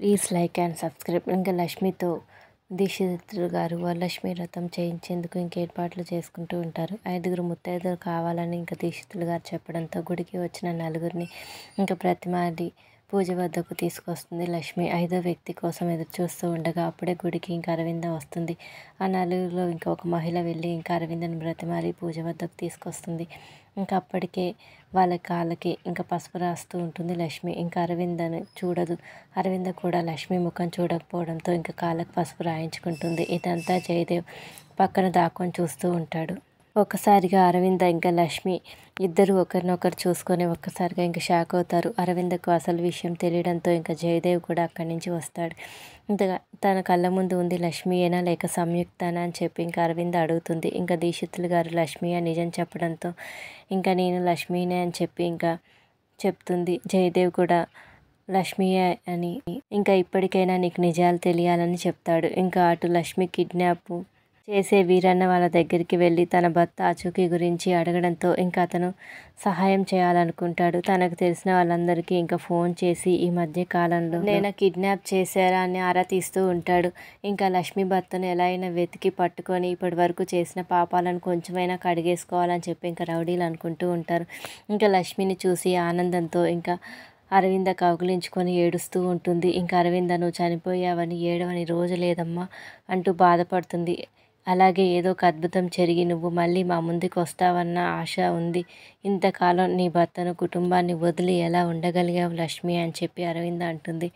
Please like and subscribe. ఇంకా లక్ష్మితో దీక్షితులు గారు వరలక్ష్మి వ్రతం చేయించేందుకు ఇంక ఏర్పాట్లు చేసుకుంటూ ఉంటారు. 5గురు ముత్తైదులు కావాలని ఇంకా దీక్షితులు గారు చెప్పడంతో గుడికి వచ్చిన నలుగురిని ఇంకా ప్రతిమాది పూజ వద్దకు తీసుకొస్తుంది లక్ష్మి. 5వ వ్యక్తి కోసం ఎదురు చూస్తూ ఉండగా అప్పుడే గుడికి ఇంకా అరవింద వస్తుంది. ఆ నలుగురిలో ఇంకా ఒక మహిళ వెళ్ళి ఇంకా అరవిందను బ్రతిమాలి పూజ వద్దకు తీసుకొస్తుంది. ఇంకా అప్పటికే వాళ్ళ కాళ్ళకి ఇంకా పసుపు రాస్తూ ఉంటుంది లక్ష్మి. ఇంకా అరవిందను చూడదు. అరవింద కూడా లక్ష్మి ముఖం చూడకపోవడంతో ఇంకా కాళ్ళకు పసుపు రాయించుకుంటుంది. ఇదంతా జయదేవ్ పక్కన దాక్కొని చూస్తూ ఉంటాడు. ఒక్కసారిగా అరవింద ఇంకా లక్ష్మి ఇద్దరు ఒకరినొకరు చూసుకొని ఒక్కసారిగా ఇంకా షాక్ అవుతారు. అరవిందకు అసలు విషయం తెలియడంతో ఇంకా జయదేవ్ కూడా అక్కడి నుంచి వస్తాడు. ఇంతగా తన కళ్ళ ముందు ఉంది లక్ష్మియేనా లేక సంయుక్తనా అని చెప్పి ఇంకా అరవింద అడుగుతుంది. ఇంకా దీక్షితులు గారు లక్ష్మి అని నిజం చెప్పడంతో ఇంకా నేను లక్ష్మినే అని చెప్పి ఇంకా చెప్తుంది. జయదేవ్ కూడా లక్ష్మియే అని ఇంకా ఇప్పటికైనా నీకు నిజాలు తెలియాలని చెప్తాడు. ఇంకా అటు లక్ష్మి కిడ్నాప్ చేసే వీరన్న వాళ్ళ దగ్గరికి వెళ్ళి తన భర్త ఆచూకీ గురించి అడగడంతో ఇంకా అతను సహాయం చేయాలనుకుంటాడు. తనకు తెలిసిన వాళ్ళందరికీ ఇంకా ఫోన్ చేసి ఈ మధ్య కాలంలో నేను కిడ్నాప్ చేశారా అని ఆరా తీస్తూ ఉంటాడు. ఇంకా లక్ష్మి భర్తను ఎలా అయినా వెతికి పట్టుకొని ఇప్పటి వరకు చేసిన పాపాలను కొంచెమైనా కడిగేసుకోవాలని చెప్పి ఇంకా రౌడీలు అనుకుంటూ ఉంటారు. ఇంకా లక్ష్మిని చూసి ఆనందంతో ఇంకా అరవింద కౌగిలించుకొని ఏడుస్తూ ఉంటుంది. ఇంకా అరవింద నువ్వు చనిపోయావని ఏడవని రోజు లేదమ్మా అంటూ బాధపడుతుంది. అలాగే ఏదో ఒక అద్భుతం జరిగి నువ్వు మళ్ళీ మా ముందుకు వస్తావన్న ఆశ ఉంది. ఇంతకాలం నీ భర్తను కుటుంబాన్ని వదిలి ఎలా ఉండగలిగావు లక్ష్మి అని చెప్పి అరవింద అంటుంది.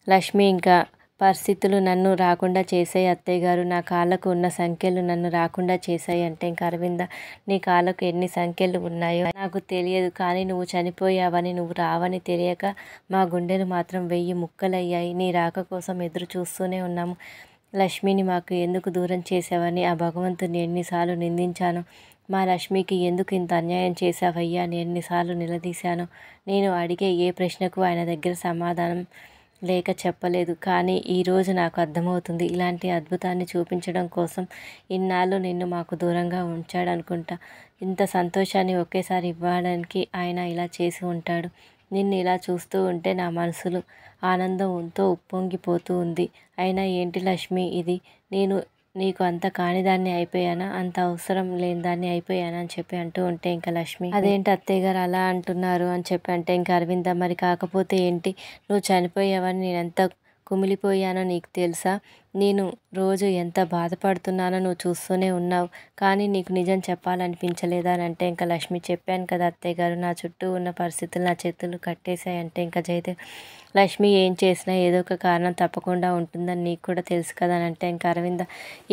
లక్ష్మి ఇంకా పరిస్థితులు నన్ను రాకుండా చేసాయి అత్తయ్య గారు, నా కాళ్ళకు ఉన్న సంఖ్యలు నన్ను రాకుండా చేశాయి అంటే ఇంకా అరవింద నీ కాళ్ళకు ఎన్ని సంఖ్యలు ఉన్నాయో నాకు తెలియదు, కానీ నువ్వు చనిపోయావని నువ్వు రావని తెలియక మా గుండెలు మాత్రం 1000 ముక్కలయ్యాయి. నీ రాక కోసం ఎదురు చూస్తూనే ఉన్నాము. లక్ష్మిని మాకు ఎందుకు దూరం చేసావని ఆ భగవంతుని ఎన్నిసార్లు నిందించాను. మా లక్ష్మికి ఎందుకు ఇంత అన్యాయం చేశావయ్యా అని ఎన్నిసార్లు నిలదీశాను. నేను అడిగే ఏ ప్రశ్నకు ఆయన దగ్గర సమాధానం లేక చెప్పలేదు. కానీ ఈరోజు నాకు అర్థమవుతుంది. ఇలాంటి అద్భుతాన్ని చూపించడం కోసం ఇన్నాళ్ళు నిన్ను మాకు దూరంగా ఉంచాడనుకుంటా. ఇంత సంతోషాన్ని ఒకేసారి ఇవ్వడానికి ఆయన ఇలా చేసి ఉంటాడు. నిన్ను ఇలా చూస్తూ ఉంటే నా మనసులో ఆనందంతో ఉప్పొంగిపోతూ ఉంది. అయినా ఏంటి లక్ష్మి ఇది, నేను నీకు అంత కానిదాన్ని అయిపోయానా, అంత అవసరం లేని దాన్ని అయిపోయానా అని చెప్పి అంటూ ఉంటే ఇంకా లక్ష్మి అదేంటి అత్తయ్య గారు అలా అంటున్నారు అని చెప్పి అంటే ఇంకా అరవింద మరి కాకపోతే ఏంటి, నువ్వు చనిపోయావని నేను ఎంత కుమిలిపోయానో నీకు తెలుసా, నేను రోజు ఎంత బాధపడుతున్నానో నువ్వు చూస్తూనే ఉన్నావు, కానీ నీకు నిజం చెప్పాలనిపించలేదా అని అంటే ఇంకా లక్ష్మి చెప్పాను కదా అత్తయ్య గారు, నా చుట్టూ ఉన్న పరిస్థితులు నా చేతులు కట్టేశాయి అంటే ఇంకా జయదేవ్ లక్ష్మి ఏం చేసినా ఏదో ఒక కారణం తప్పకుండా ఉంటుందని నీకు కూడా తెలుసు కదా అని అంటే ఇంకా అరవింద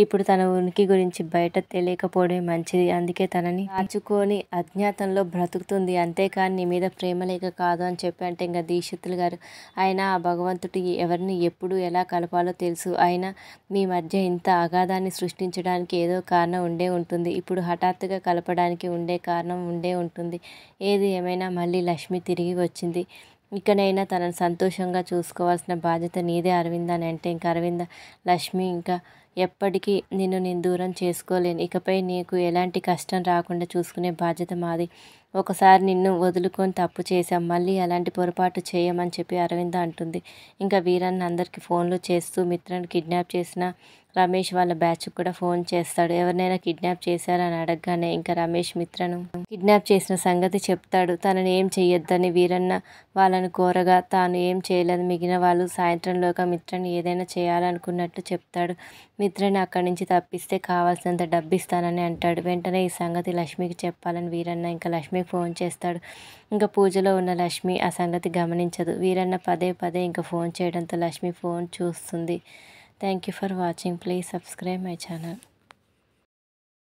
ఇప్పుడు తన ఉనికి గురించి బయట తెలియకపోవడమే మంచిది, అందుకే తనని దాచుకొని అజ్ఞాతంలో బ్రతుకుతుంది, అంతేకాని నీ మీద ప్రేమ లేక కాదు అని చెప్పి అంటే ఇంకా దీక్షితులు గారు ఆయన ఆ భగవంతుడి ఎవరిని ఎప్పుడు ఎలా కలపాలో తెలుసు, అయినా మీ మధ్య ఇంత అగాధాన్ని సృష్టించడానికి ఏదో కారణం ఉండే ఉంటుంది, ఇప్పుడు హఠాత్తుగా కలపడానికి ఉండే కారణం ఉండే ఉంటుంది. ఏది ఏమైనా మళ్ళీ లక్ష్మి తిరిగి వచ్చింది, ఇకనైనా తనను సంతోషంగా చూసుకోవాల్సిన బాధ్యత నీదే అరవింద అని అంటే ఇంకా అరవింద లక్ష్మి ఇంకా ఎప్పటికీ నిన్ను నేను దూరం చేసుకోలేను, ఇకపై నీకు ఎలాంటి కష్టం రాకుండా చూసుకునే బాధ్యత మాది, ఒకసారి నిన్ను వదులుకొని తప్పు చేశాం, మళ్ళీ అలాంటి పొరపాటు చేయమని చెప్పి అరవింద అంటుంది. ఇంకా వీరన్న అందరికీ ఫోన్లు చేస్తూ మిత్రను కిడ్నాప్ చేసిన రమేష్ వాళ్ళ బ్యాచ్కి కూడా ఫోన్ చేస్తాడు. ఎవరినైనా కిడ్నాప్ చేశారని అడగగానే ఇంకా రమేష్ మిత్రను కిడ్నాప్ చేసిన సంగతి చెప్తాడు. తనని ఏం చెయ్యొద్దని వీరన్న వాళ్ళను కోరగా తాను ఏం చేయలేదు, మిగిలిన వాళ్ళు సాయంత్రంలోగా మిత్రని ఏదైనా చేయాలనుకున్నట్టు చెప్తాడు. మిత్రని అక్కడి నుంచి తప్పిస్తే కావాల్సినంత డబ్బు ఇస్తానని అంటాడు. వెంటనే ఈ సంగతి లక్ష్మికి చెప్పాలని వీరన్న ఇంకా లక్ష్మికి ఫోన్ చేస్తాడు. ఇంకా పూజలో ఉన్న లక్ష్మి ఆ సంగతి గమనించదు. వీరన్న పదే పదే ఇంకా ఫోన్ చేయడంతో లక్ష్మి ఫోన్ చూస్తుంది. Thank you for watching. Please subscribe my channel.